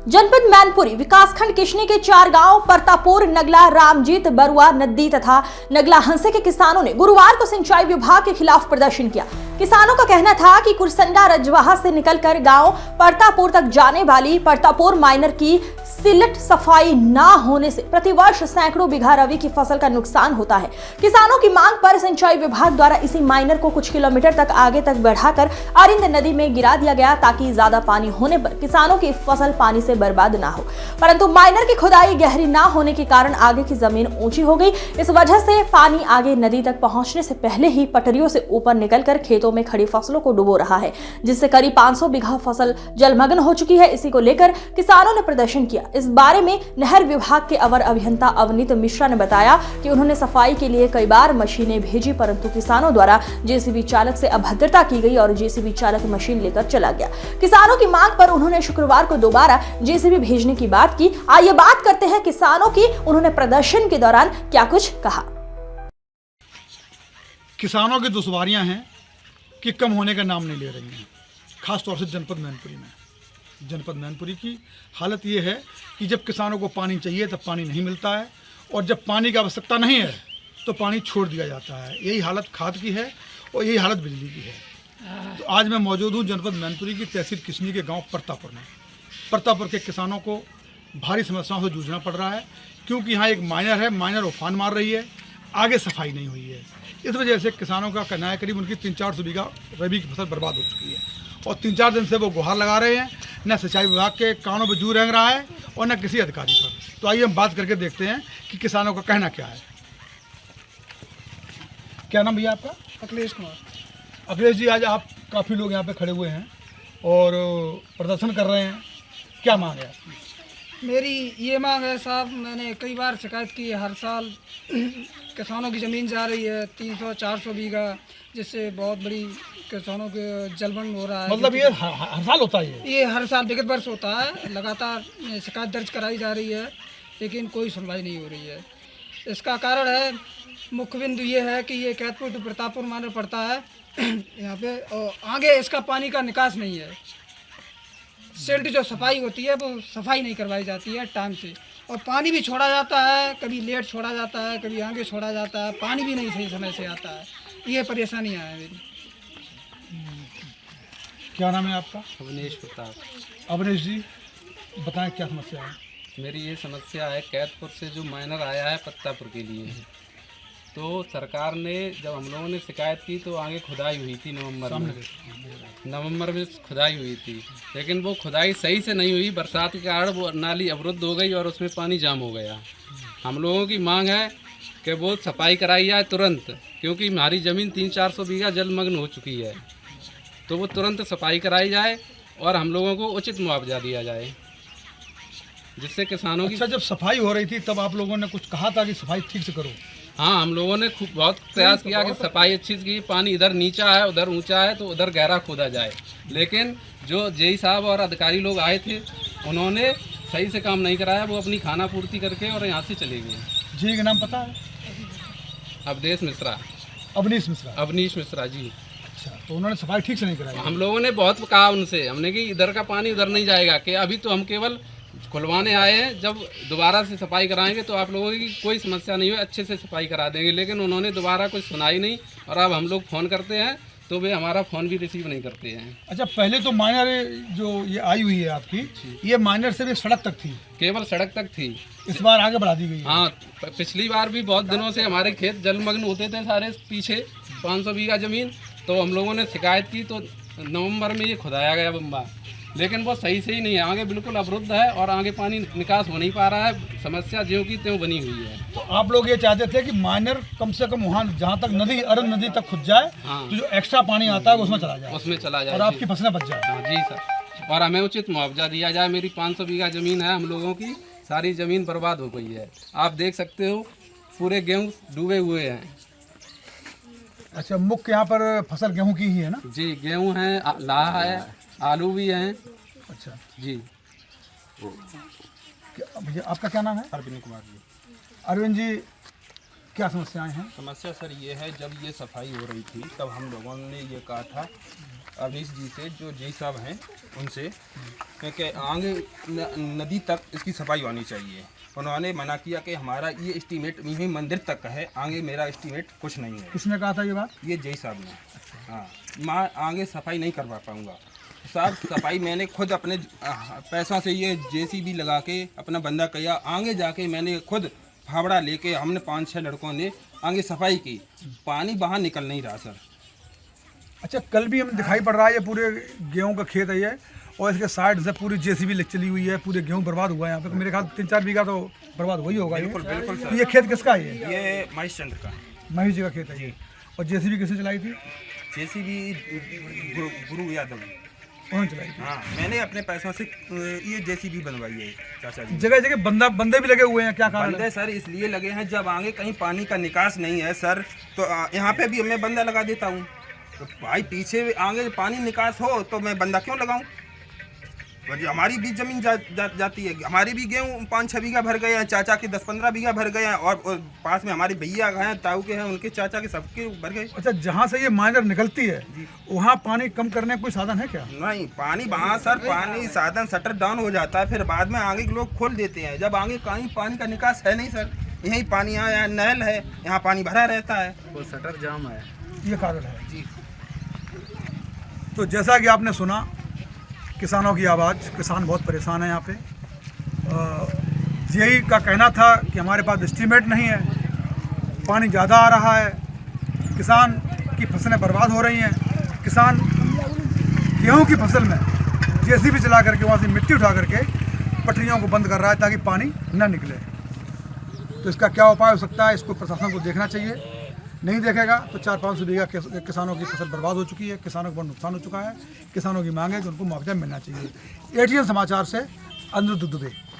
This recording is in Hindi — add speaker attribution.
Speaker 1: जनपद मैनपुरी विकासखंड किशनी के 4 गांव परतापुर, नगला, रामजीत, बरुआ, नद्दी तथा नगला हंसे के किसानों ने गुरुवार को सिंचाई विभाग के खिलाफ प्रदर्शन किया। किसानों का कहना था कि कुरसंडा रजवाहा से निकलकर गांव परतापुर तक जाने वाली परतापुर माइनर की सिलट सफाई ना होने से प्रतिवर्ष सैकड़ों बीघा रबी की फसल का नुकसान होता है। किसानों की मांग पर सिंचाई विभाग द्वारा इसी माइनर को कुछ किलोमीटर तक आगे तक बढ़ाकर अरिंद नदी में गिरा दिया गया ताकि ज्यादा पानी होने पर किसानों की फसल पानी से बर्बाद ना हो, परंतु माइनर की खुदाई गहरी ना होने के कारण आगे की जमीन ऊंची हो गई। इस वजह से पानी आगे नदी तक पहुंचने से पहले ही पटरियों से ऊपर निकलकर खेतों में खड़ी फसलों को डुबो रहा है, जिससे करीब 500 बीघा फसल जलमग्न हो चुकी है। इसी को लेकर किसानों ने प्रदर्शन किया। इस बारे में नहर विभाग के अवर अभियंता अवनीत मिश्रा ने बताया कि उन्होंने सफाई के लिए कई बार मशीनें भेजी, परंतु किसानों द्वारा जेसीबी चालक से अभद्रता की गई और जेसीबी चालक मशीन लेकर चला गया। किसानों की मांग पर उन्होंने शुक्रवार को दोबारा जेसीबी भेजने की बात की। आइए बात करते हैं किसानों की, उन्होंने प्रदर्शन के दौरान क्या कुछ कहा।
Speaker 2: किसानों की दुश्वारियां हैं कि कम होने का नाम नहीं ले रही हैं, खासतौर से जनपद मैनपुरी में। जनपद मैनपुरी की हालत ये है कि जब किसानों को पानी चाहिए तब पानी नहीं मिलता है, और जब पानी की आवश्यकता नहीं है तो पानी छोड़ दिया जाता है। यही हालत खाद की है और यही हालत बिजली की है। तो आज मैं मौजूद हूँ जनपद मैनपुरी की तहसील किशनी के गांव परतापुर में। परतापुर के किसानों को भारी समस्याओं से जूझना पड़ रहा है, क्योंकि यहाँ एक माइनर है, माइनर उफान मार रही है, आगे सफाई नहीं हुई है। इस वजह से किसानों का कहना है करीब उनकी 300-400 बीघा रबी की फसल बर्बाद हो चुकी है, और 3-4 दिन से वो गुहार लगा रहे हैं। न सिंचाई विभाग के कानों पर जू रेंग रहा है और न किसी अधिकारी पर। तो आइए हम बात करके देखते हैं कि किसानों का कहना क्या है। क्या नाम भैया आपका?
Speaker 3: अखिलेश कुमार।
Speaker 2: अखिलेश जी, आज आप काफ़ी लोग यहाँ पे खड़े हुए हैं और प्रदर्शन कर रहे हैं, क्या मांग है आपकी?
Speaker 3: मेरी ये मांग है साहब, मैंने कई बार शिकायत की है। हर साल किसानों की ज़मीन जा रही है 300-400 बीघा, जिससे बहुत बड़ी किसानों के जलमग्न हो रहा है।
Speaker 2: मतलब ये हर साल होता है?
Speaker 3: ये हर साल विगत वर्ष होता है। लगातार शिकायत दर्ज कराई जा रही है, लेकिन कोई सुनवाई नहीं हो रही है। इसका कारण है, मुख्य बिंदु ये है कि ये कैथपुर टू प्रतापपुर मानर पड़ता है यहाँ पे, और आगे इसका पानी का निकास नहीं है। सिल्ट जो सफाई होती है वो सफाई नहीं करवाई जाती है टाइम से, और पानी भी छोड़ा जाता है, कभी लेट छोड़ा जाता है, कभी आगे छोड़ा जाता है, पानी भी नहीं सही समय से आता है। ये परेशानियाँ हैं मेरी।
Speaker 2: क्या नाम है आपका?
Speaker 4: अवनीश प्रताप।
Speaker 2: अवनीश जी, बताएं क्या समस्या है?
Speaker 4: मेरी ये समस्या है, कैथपुर से जो माइनर आया है पत्तापुर के लिए, तो सरकार ने जब हम लोगों ने शिकायत की तो आगे खुदाई हुई थी नवंबर में खुदाई हुई थी, लेकिन वो खुदाई सही से नहीं हुई। बरसात के कारण वो नाली अवरुद्ध हो गई और उसमें पानी जाम हो गया। हम लोगों की मांग है कि वो सफाई कराई जाए तुरंत, क्योंकि हमारी ज़मीन 300-400 बीघा जलमग्न हो चुकी है, तो वो तुरंत सफाई कराई जाए और हम लोगों को उचित मुआवजा दिया जाए, जिससे किसानों की।
Speaker 2: अच्छा, जब सफाई हो रही थी तब आप लोगों ने कुछ कहा था कि सफाई ठीक से करो?
Speaker 4: हाँ, हम लोगों ने खूब बहुत प्रयास किया कि सफाई अच्छी से की। पानी इधर नीचा है, उधर ऊंचा है, तो उधर गहरा खोदा जाए, लेकिन जो जेई साहब और अधिकारी लोग आए थे उन्होंने सही से काम नहीं कराया। वो अपनी खाना पूर्ति करके और यहाँ से चले गए।
Speaker 2: जी का नाम पता है?
Speaker 4: अवधेश मिश्रा।
Speaker 2: अवनीश मिश्रा।
Speaker 4: अवनीश मिश्रा जी।
Speaker 2: अच्छा, तो उन्होंने सफाई ठीक से नहीं कराई?
Speaker 4: हम लोगों ने बहुत कहा उनसे, हमने कि इधर का पानी उधर नहीं जाएगा, कि अभी तो हम केवल खुलवाने आए हैं, जब दोबारा से सफाई कराएंगे तो आप लोगों की कोई समस्या नहीं हो, अच्छे से सफाई करा देंगे। लेकिन उन्होंने दोबारा कुछ सुनाई नहीं, और अब हम लोग फ़ोन करते हैं तो वे हमारा फ़ोन भी रिसीव नहीं करते हैं।
Speaker 2: अच्छा, पहले तो माइनर जो ये आई हुई है आपकी, ये माइनर से भी सड़क तक थी?
Speaker 4: केवल सड़क तक थी,
Speaker 2: इस बार आगे बढ़ा दी गई है?
Speaker 4: हाँ, पिछली बार भी बहुत दिनों से हमारे खेत जलमग्न होते थे सारे पीछे 500 बीघा ज़मीन, तो हम लोगों ने शिकायत की तो नवंबर में ये खुदाया गया बम्बा, लेकिन वो सही से ही नहीं है। आगे बिल्कुल अवरुद्ध है और आगे पानी निकास हो नहीं पा रहा है। समस्या ज्यों की त्यों बनी हुई है।
Speaker 2: तो आप लोग ये चाहते थे कि माइनर कम से कम वहाँ जहाँ तक नदी अरन नदी तक खुद जाए,
Speaker 4: हाँ,
Speaker 2: तो जो एक्स्ट्रा पानी आता है उसमें चला जाए,
Speaker 4: उसमें चला जाए
Speaker 2: और आपकी फसलें बच जाए।
Speaker 4: हाँ जी सर, और हमें उचित मुआवजा दिया जाए। मेरी 500 बीघा ज़मीन है, हम लोगों की सारी ज़मीन बर्बाद हो गई है। आप देख सकते हो पूरे गेहूँ डूबे हुए हैं।
Speaker 2: अच्छा, मुख्य यहाँ पर फसल गेहूँ की ही है ना?
Speaker 4: जी, गेहूँ है, लाह है, आलू भी हैं।
Speaker 2: अच्छा
Speaker 4: जी।
Speaker 2: भैया, आपका क्या नाम है?
Speaker 5: अरविंद कुमार जी।
Speaker 2: अरविंद जी, क्या समस्याएं हैं?
Speaker 5: समस्या सर ये है, जब ये सफाई हो रही थी तब हम लोगों ने ये कहा था अवनीश जी से, जो जी साहब हैं उनसे, कि आगे नदी तक इसकी सफाई होनी चाहिए। उन्होंने मना किया कि हमारा ये एस्टीमेट यहीं मंदिर तक का है, आगे मेरा एस्टीमेट कुछ नहीं है।
Speaker 2: किसने कहा था ये बात?
Speaker 5: ये जय साहब ने। हाँ, मैं आगे सफाई नहीं करवा पाऊँगा साहब। सफाई मैंने खुद अपने पैसों से ये जेसीबी लगा के अपना बंदा किया। आगे जाके मैंने खुद फावड़ा लेके, हमने 5-6 लड़कों ने आगे सफाई की। पानी बाहर निकल नहीं रहा सर।
Speaker 2: अच्छा, कल भी हम दिखाई पड़ रहा है ये पूरे गेहूं का खेत है ये, और इसके साइड से पूरी जेसीबी चली हुई है, पूरे गेहूं बर्बाद हुआ है यहाँ पे। मेरे ख्याल 3-4 बीघा तो बर्बाद वही होगा।
Speaker 5: बिल्कुल बिल्कुल
Speaker 2: तो
Speaker 5: सर।
Speaker 2: ये खेत किसका है?
Speaker 5: ये महेश चंद्र का,
Speaker 2: महेश जी का खेत है ये। और जेसीबी किसने चलाई थी?
Speaker 5: जेसीबी गुरु यादव।
Speaker 2: उन्होंने चलाई थी।
Speaker 5: हाँ, मैंने अपने पैसों से ये जेसीबी बनवाई है चाचा जी।
Speaker 2: जगह जगह बंदे भी लगे हुए हैं, क्या कारण है?
Speaker 5: बंदे सर इसलिए लगे हैं, जब आगे कहीं पानी का निकास नहीं है सर, तो यहाँ पे भी मैं बंदा लगा देता हूँ। तो भाई पीछे आगे पानी निकास हो तो मैं बंदा क्यों लगाऊं? हमारी भी जमीन जाती है। हमारी भी गेहूँ 5-6 बीघा भर गए हैं, चाचा के 10-15 बीघा भर गए हैं, और पास में हमारे भैया हैं, ताऊ के हैं, उनके चाचा के सबके भर गए।
Speaker 2: अच्छा, जहाँ से ये माइनर निकलती है वहाँ पानी कम करने का कोई साधन है क्या?
Speaker 5: नहीं, पानी वहाँ सर पानी साधन शटर डाउन हो जाता है, फिर बाद में आगे के लोग खोल देते हैं। जब आगे कहीं पानी का निकास है नहीं सर, यही पानी यहाँ नहर है, यहाँ पानी भरा रहता है,
Speaker 4: वो शटर जाम है।
Speaker 2: ये कारण है जी। तो जैसा कि आपने सुना किसानों की आवाज़, किसान बहुत परेशान है यहाँ पे। जेई का कहना था कि हमारे पास एस्टीमेट नहीं है, पानी ज़्यादा आ रहा है, किसान की फसलें बर्बाद हो रही हैं। किसान गेहूं की फसल में जेसीबी चला करके वहाँ से मिट्टी उठा करके पटरियों को बंद कर रहा है ताकि पानी न निकले। तो इसका क्या उपाय हो सकता है, इसको प्रशासन को देखना चाहिए। नहीं देखेगा तो 400-500 बीघा किसानों की फसल बर्बाद हो चुकी है, किसानों को बहुत नुकसान हो चुका है। किसानों की मांग है कि उनको मुआवजा मिलना चाहिए। एटीएन समाचार से अनिरुद्ध दुबे।